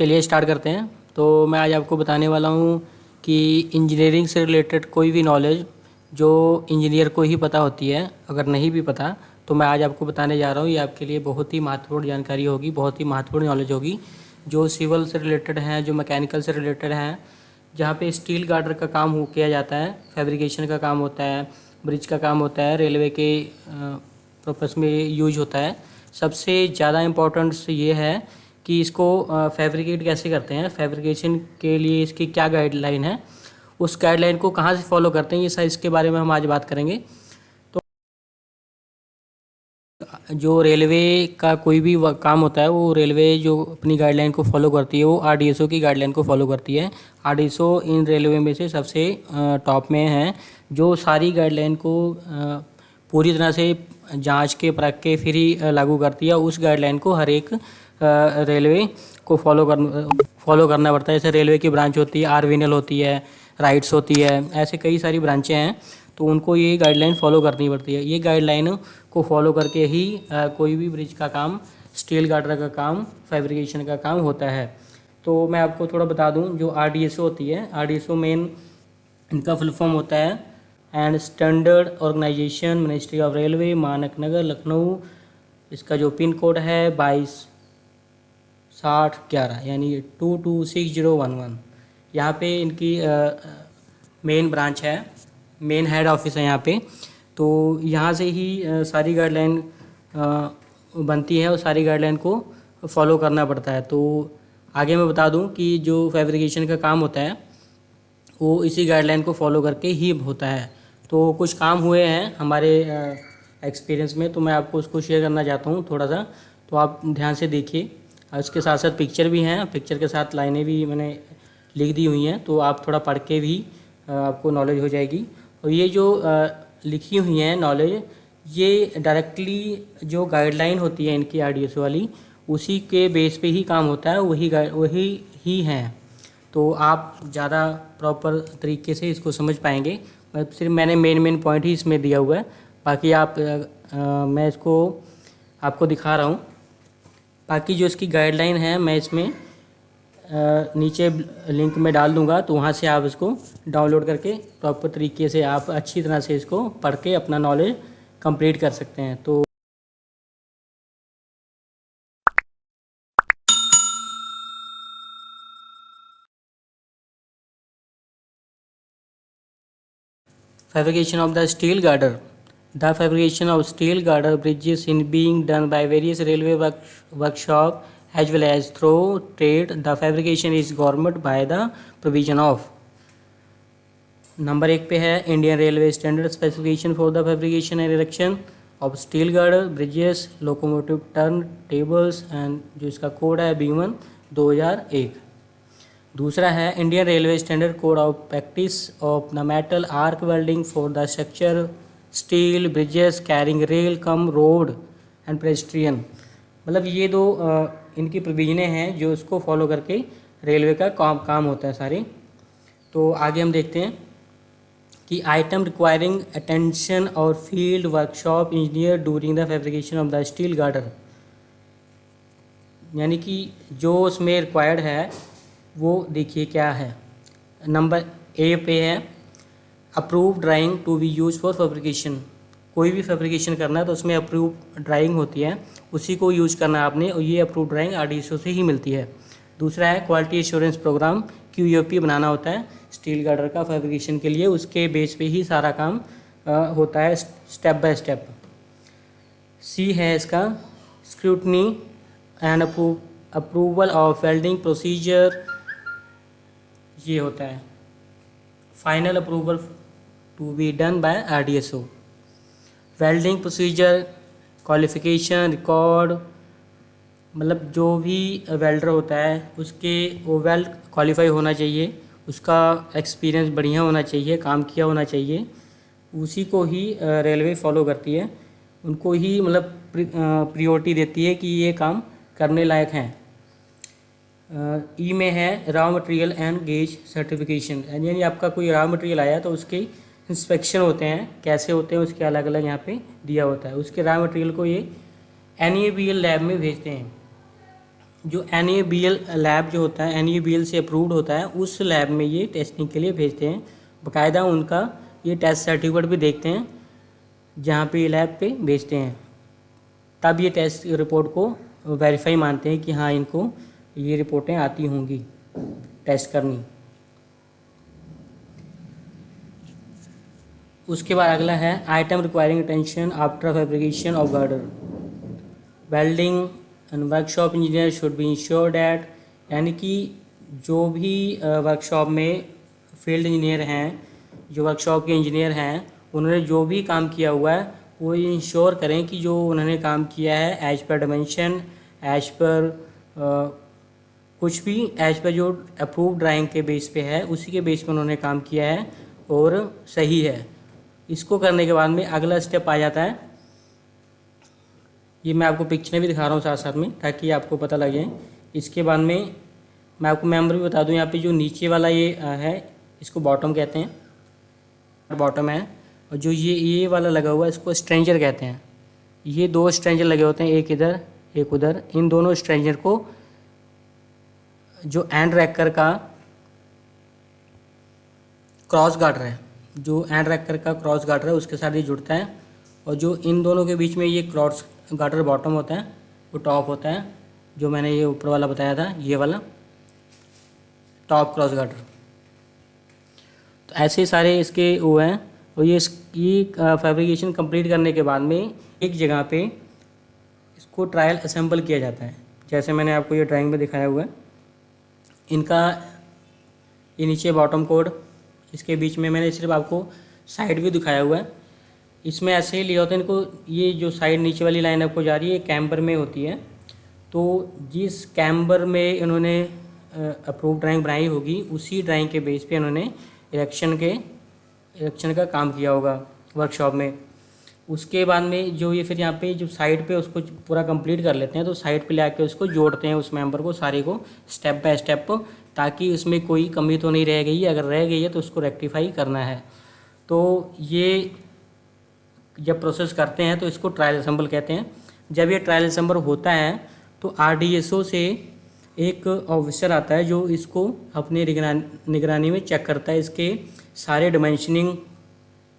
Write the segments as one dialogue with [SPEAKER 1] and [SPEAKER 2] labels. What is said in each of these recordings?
[SPEAKER 1] चलिए स्टार्ट करते हैं। तो मैं आज आपको बताने वाला हूँ कि इंजीनियरिंग से रिलेटेड कोई भी नॉलेज जो इंजीनियर को ही पता होती है, अगर नहीं भी पता तो मैं आज आपको बताने जा रहा हूँ। ये आपके लिए बहुत ही महत्वपूर्ण जानकारी होगी, बहुत ही महत्वपूर्ण नॉलेज होगी, जो सिविल से रिलेटेड हैं, जो मैकेनिकल से रिलेटेड हैं, जहाँ पे स्टील गार्डर का काम किया जाता है, फैब्रिकेशन का काम होता है, ब्रिज का काम होता है, रेलवे के पर्पस में यूज होता है। सबसे ज़्यादा इम्पोर्टेंस ये है कि इसको फैब्रिकेट कैसे करते हैं, फैब्रिकेशन के लिए इसकी क्या गाइडलाइन है, उस गाइडलाइन को कहाँ से फॉलो करते हैं, ये साइज के बारे में हम आज बात करेंगे। तो जो रेलवे का कोई भी काम होता है, वो रेलवे जो अपनी गाइडलाइन को फॉलो करती है वो आरडीएसओ की गाइडलाइन को फॉलो करती है। आरडीएसओ इन रेलवे में से सबसे टॉप में है, जो सारी गाइडलाइन को पूरी तरह से जांच के परख के फिर ही लागू करती है। उस गाइडलाइन को हर एक रेलवे को फॉलो करना पड़ता है। जैसे रेलवे की ब्रांच होती है, आरवीएनएल होती है, राइट्स होती है, ऐसे कई सारी ब्रांचें हैं, तो उनको ये गाइडलाइन फॉलो करनी पड़ती है। ये गाइडलाइन को फॉलो करके ही कोई भी ब्रिज का काम, स्टील गार्डर का काम, फैब्रिकेशन का काम होता है। तो मैं आपको थोड़ा बता दूं, जो आरडीएसओ होती है, आरडीएसओ मेन इनका फुल फॉर्म होता है and standard organisation, ministry of railway, Manak Nagar, Lucknow. इसका जो पिन कोड है 226011, यानी 226011। यहाँ पे इनकी मेन ब्रांच है, मेन हेड ऑफिस है यहाँ पे। तो यहाँ से ही सारी गाइडलाइन बनती है और सारी गाइडलाइन को फॉलो करना पड़ता है। तो आगे मैं बता दूं कि जो फैब्रिकेशन का काम होता है वो इसी गाइडलाइन को फॉलो करके ही होता है। तो कुछ काम हुए हैं हमारे एक्सपीरियंस में, तो मैं आपको उसको शेयर करना चाहता हूँ थोड़ा सा, तो आप ध्यान से देखिए। उसके साथ साथ पिक्चर भी हैं, पिक्चर के साथ लाइनें भी मैंने लिख दी हुई हैं, तो आप थोड़ा पढ़ के भी आपको नॉलेज हो जाएगी। और ये जो लिखी हुई हैं नॉलेज, ये डायरेक्टली जो गाइडलाइन होती है इनकी आरडीएसओ वाली, उसी के बेस पे ही काम होता है, वही ही हैं। तो आप ज़्यादा प्रॉपर तरीके से इसको समझ पाएंगे। सिर्फ मैंने मेन पॉइंट ही इसमें दिया हुआ है, बाकी आप मैं इसको आपको दिखा रहा हूँ। बाकी जो इसकी गाइडलाइन है मैं इसमें नीचे लिंक में डाल दूंगा, तो वहाँ से आप इसको डाउनलोड करके प्रॉपर तरीके से आप अच्छी तरह से इसको पढ़ के अपना नॉलेज कंप्लीट कर सकते हैं। तो fabrication of the steel girder. The fabrication of steel girder bridges in being done by various railway workshop as well as through trade. The fabrication is governed by the provision of number 1 पे है Indian railway standard specification for the fabrication and erection of steel girder, bridges, locomotive turn tables and जो इसका code है B1 2001। दूसरा है Indian railway standard code of practice of the metal arc welding for the structure steel bridges carrying rail cum road and pedestrian. मतलब ये दो इनकी प्रोविजनें हैं जो इसको फॉलो करके रेलवे का काम होता है सारे। तो आगे हम देखते हैं कि आइटम रिक्वायरिंग अटेंशन और field workshop engineer during the fabrication of the steel girder, यानी कि जो उसमें रिक्वायर्ड है वो देखिए क्या है। नंबर ए पे है approve drawing to be use for fabrication. कोई भी फैब्रिकेशन करना है तो उसमें अप्रूव ड्राइंग होती है, उसी को यूज करना है आपने, और ये अप्रूव ड्राइंग आरडीएसओ से ही मिलती है। दूसरा है क्वालिटी एश्योरेंस प्रोग्राम, QUP बनाना होता है स्टील गार्डर का फैब्रिकेशन के लिए, उसके बेस पे ही सारा काम होता है स्टेप बाय स्टेप। सी है इसका scrutiny and approval of welding procedure, ये होता है final approval to be done by RDSO. Welding procedure qualification record, मतलब जो भी वेल्डर होता है उसके वो वेल्ड क्वालिफाई होना चाहिए, उसका एक्सपीरियंस बढ़िया होना चाहिए, काम किया होना चाहिए, उसी को ही रेलवे फॉलो करती है, उनको ही मतलब प्रियोरिटी देती है कि ये काम करने लायक हैं। ई में है raw material and gauge certification, यानी आपका कोई रॉ मटेरियल आया तो उसके इंस्पेक्शन होते हैं, कैसे होते हैं उसके अलग अलग यहाँ पे दिया होता है। उसके रॉ मटेरियल को ये NABL लैब में भेजते हैं। जो NABL लैब जो होता है, NABL से अप्रूव्ड होता है, उस लैब में ये टेस्टिंग के लिए भेजते हैं। बाकायदा उनका ये टेस्ट सर्टिफिकेट भी देखते हैं जहाँ पे ये लैब पे भेजते हैं, तब ये टेस्ट रिपोर्ट को वेरीफाई मानते हैं कि हाँ इनको ये रिपोर्टें आती होंगी टेस्ट करनी। उसके बाद अगला है item requiring attention after fabrication of girder. Welding and workshop engineer should be ensure that, यानी कि जो भी वर्कशॉप में फील्ड इंजीनियर हैं, जो वर्कशॉप के इंजीनियर हैं, उन्होंने जो भी काम किया हुआ है वो इंश्योर करें कि जो उन्होंने काम किया है as per dimension, as per कुछ भी एज पर जो अप्रूव ड्राइंग के बेस पे है उसी के बेस पे उन्होंने काम किया है और सही है। इसको करने के बाद में अगला स्टेप आ जाता है, ये मैं आपको पिक्चर में भी दिखा रहा हूँ साथ साथ में ताकि आपको पता लगे। इसके बाद में मैं आपको मेंबर भी बता दूँ, यहाँ पे जो नीचे वाला ये है इसको बॉटम कहते हैं, बॉटम है, और जो ये वाला लगा हुआ है इसको स्ट्रेंजर कहते हैं। ये दो स्ट्रेंजर लगे होते हैं, एक इधर एक उधर। इन दोनों स्ट्रेंजर को जो एंड रैकर का क्रॉस गार्डर है, जो एंड रैकर का क्रॉस गार्डर है उसके साथ ये जुड़ता है, और जो इन दोनों के बीच में ये क्रॉस गार्डर बॉटम होता है वो टॉप होता है, जो मैंने ये ऊपर वाला बताया था, ये वाला टॉप क्रॉस गार्डर। तो ऐसे सारे इसके वो हैं। और ये फैब्रिकेशन कंप्लीट करने के बाद में एक जगह पे इसको ट्रायल असेंबल किया जाता है, जैसे मैंने आपको ये ड्राइंग में दिखाया हुआ है। इनका ये नीचे बॉटम कोड, इसके बीच में मैंने सिर्फ आपको साइड व्यू दिखाया हुआ है। इसमें ऐसे ही लिया होता है इनको, ये जो साइड नीचे वाली लाइन आपको जा रही है कैम्बर में होती है, तो जिस कैम्बर में इन्होंने अप्रूव ड्राइंग बनाई होगी उसी ड्राइंग के बेस पे इन्होंने इरेक्शन का काम किया होगा वर्कशॉप में। उसके बाद में जो ये फिर यहाँ पे जो साइड पे उसको पूरा कंप्लीट कर लेते हैं, तो साइड पे ले आके उसको जोड़ते हैं उस मेंबर को सारे को स्टेप बाय स्टेप, ताकि उसमें कोई कमी तो नहीं रह गई है, अगर रह गई है तो उसको रेक्टिफाई करना है। तो ये जब प्रोसेस करते हैं तो इसको ट्रायल असेंबल कहते हैं। जब ये ट्रायल असेंबल होता है तो RDSO से एक ऑफिसर आता है जो इसको अपनी निगरानी में चेक करता है, इसके सारे डिमेंशनिंग,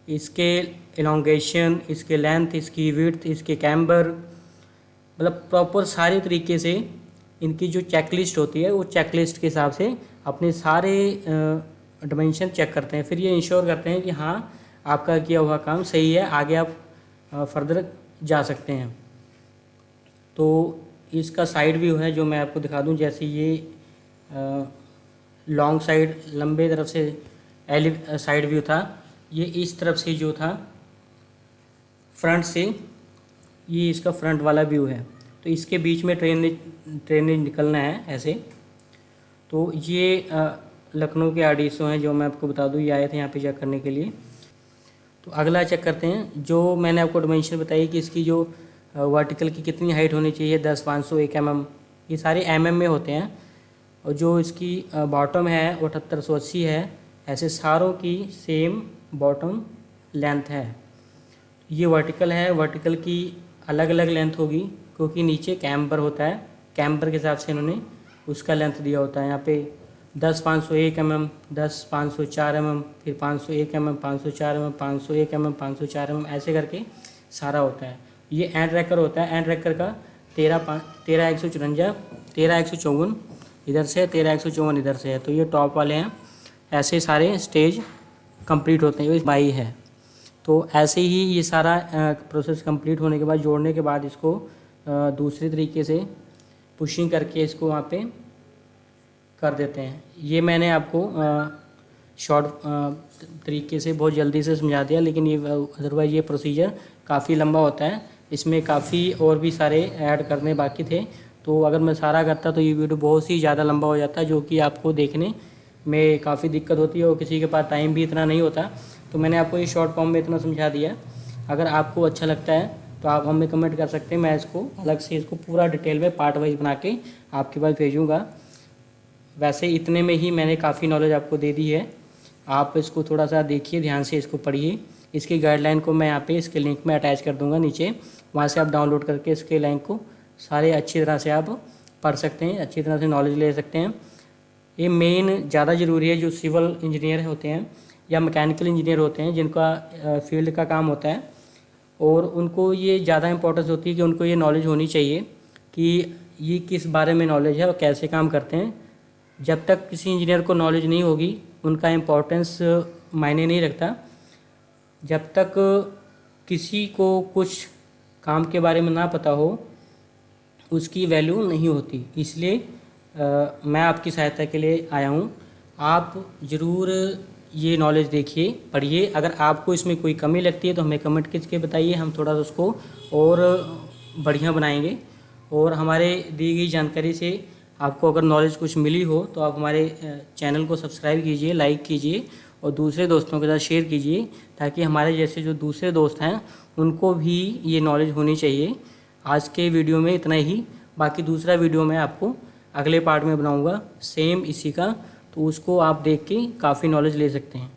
[SPEAKER 1] इसके एलोंगेशन, इसके लेंथ, इसकी विड्थ, इसके कैम्बर, मतलब प्रॉपर सारे तरीके से इनकी जो चेकलिस्ट होती है वो चेकलिस्ट के हिसाब से अपने सारे डिमेंशन चेक करते हैं। फिर ये इंश्योर करते हैं कि हाँ आपका किया हुआ काम सही है, आगे आप फर्दर जा सकते हैं। तो इसका साइड व्यू है जो मैं आपको दिखा दूं, जैसे ये लॉन्ग साइड लंबे तरफ से साइड व्यू था, ये इस तरफ से जो था फ्रंट से, ये इसका फ्रंट वाला व्यू है। तो इसके बीच में ट्रेन निकलना है ऐसे। तो ये लखनऊ के RDSO हैं जो मैं आपको बता दूं, ये आए थे यहाँ पे चेक करने के लिए। तो अगला चेक करते हैं, जो मैंने आपको डिमेंशन बताई कि इसकी जो वर्टिकल की कितनी हाइट होनी चाहिए, 10, 500, 1 mm, ये सारे mm में होते हैं। और जो इसकी बॉटम है वो 7880 है। ऐसे सारों की सेम बॉटम लेंथ है। ये वर्टिकल है, वर्टिकल की अलग अलग लेंथ होगी क्योंकि नीचे कैम्बर होता है, कैम्बर के हिसाब से इन्होंने उसका लेंथ दिया होता है। यहाँ पे 10, 501 mm, 10, 504 mm, फिर 501 mm, 504 mm, 501 mm, 504 mm, ऐसे करके सारा होता है। ये एंड रैकर होता है, एंड रैकर का 13,154, 13,154 इधर से, 13,154 इधर से है। तो ये टॉप वाले हैं। ऐसे सारे स्टेज कंप्लीट होते हैं, ये बाई है। तो ऐसे ही ये सारा प्रोसेस कंप्लीट होने के बाद, जोड़ने के बाद इसको दूसरे तरीके से पुशिंग करके इसको वहाँ पे कर देते हैं। ये मैंने आपको शॉर्ट तरीके से बहुत जल्दी से समझा दिया, लेकिन ये अदरवाइज़ ये प्रोसीजर काफ़ी लंबा होता है, इसमें काफ़ी और भी सारे ऐड करने बाकी थे। तो अगर मैं सारा करता तो ये वीडियो बहुत ही ज़्यादा लंबा हो जाता, जो कि आपको देखने में काफ़ी दिक्कत होती है और किसी के पास टाइम भी इतना नहीं होता। तो मैंने आपको ये शॉर्ट फॉर्म में इतना समझा दिया। अगर आपको अच्छा लगता है तो आप हमें कमेंट कर सकते हैं, मैं इसको अलग से इसको पूरा डिटेल में पार्ट वाइज बना के आपके पास भेजूँगा। वैसे इतने में ही मैंने काफ़ी नॉलेज आपको दे दी है, आप इसको थोड़ा सा देखिए, ध्यान से इसको पढ़िए। इसकी गाइडलाइन को मैं यहाँ पे इसके लिंक में अटैच कर दूँगा नीचे, वहाँ से आप डाउनलोड करके इसके लिंक को सारे अच्छी तरह से आप पढ़ सकते हैं, अच्छी तरह से नॉलेज ले सकते हैं। ये मेन ज़्यादा ज़रूरी है जो सिविल इंजीनियर होते हैं या मैकेनिकल इंजीनियर होते हैं, जिनका फील्ड का काम होता है, और उनको ये ज़्यादा इंपॉर्टेंस होती है कि उनको ये नॉलेज होनी चाहिए कि ये किस बारे में नॉलेज है और कैसे काम करते हैं। जब तक किसी इंजीनियर को नॉलेज नहीं होगी उनका इम्पोर्टेंस मायने नहीं रखता। जब तक किसी को कुछ काम के बारे में ना पता हो उसकी वैल्यू नहीं होती। इसलिए मैं आपकी सहायता के लिए आया हूँ। आप ज़रूर ये नॉलेज देखिए, पढ़िए। अगर आपको इसमें कोई कमी लगती है तो हमें कमेंट करके बताइए, हम थोड़ा सा उसको और बढ़िया बनाएंगे। और हमारे दी गई जानकारी से आपको अगर नॉलेज कुछ मिली हो तो आप हमारे चैनल को सब्सक्राइब कीजिए, लाइक कीजिए और दूसरे दोस्तों के साथ शेयर कीजिए, ताकि हमारे जैसे जो दूसरे दोस्त हैं उनको भी ये नॉलेज होनी चाहिए। आज के वीडियो में इतना ही, बाकी दूसरा वीडियो मैं आपको अगले पार्ट में बनाऊंगा सेम इसी का, तो उसको आप देख के काफ़ी नॉलेज ले सकते हैं।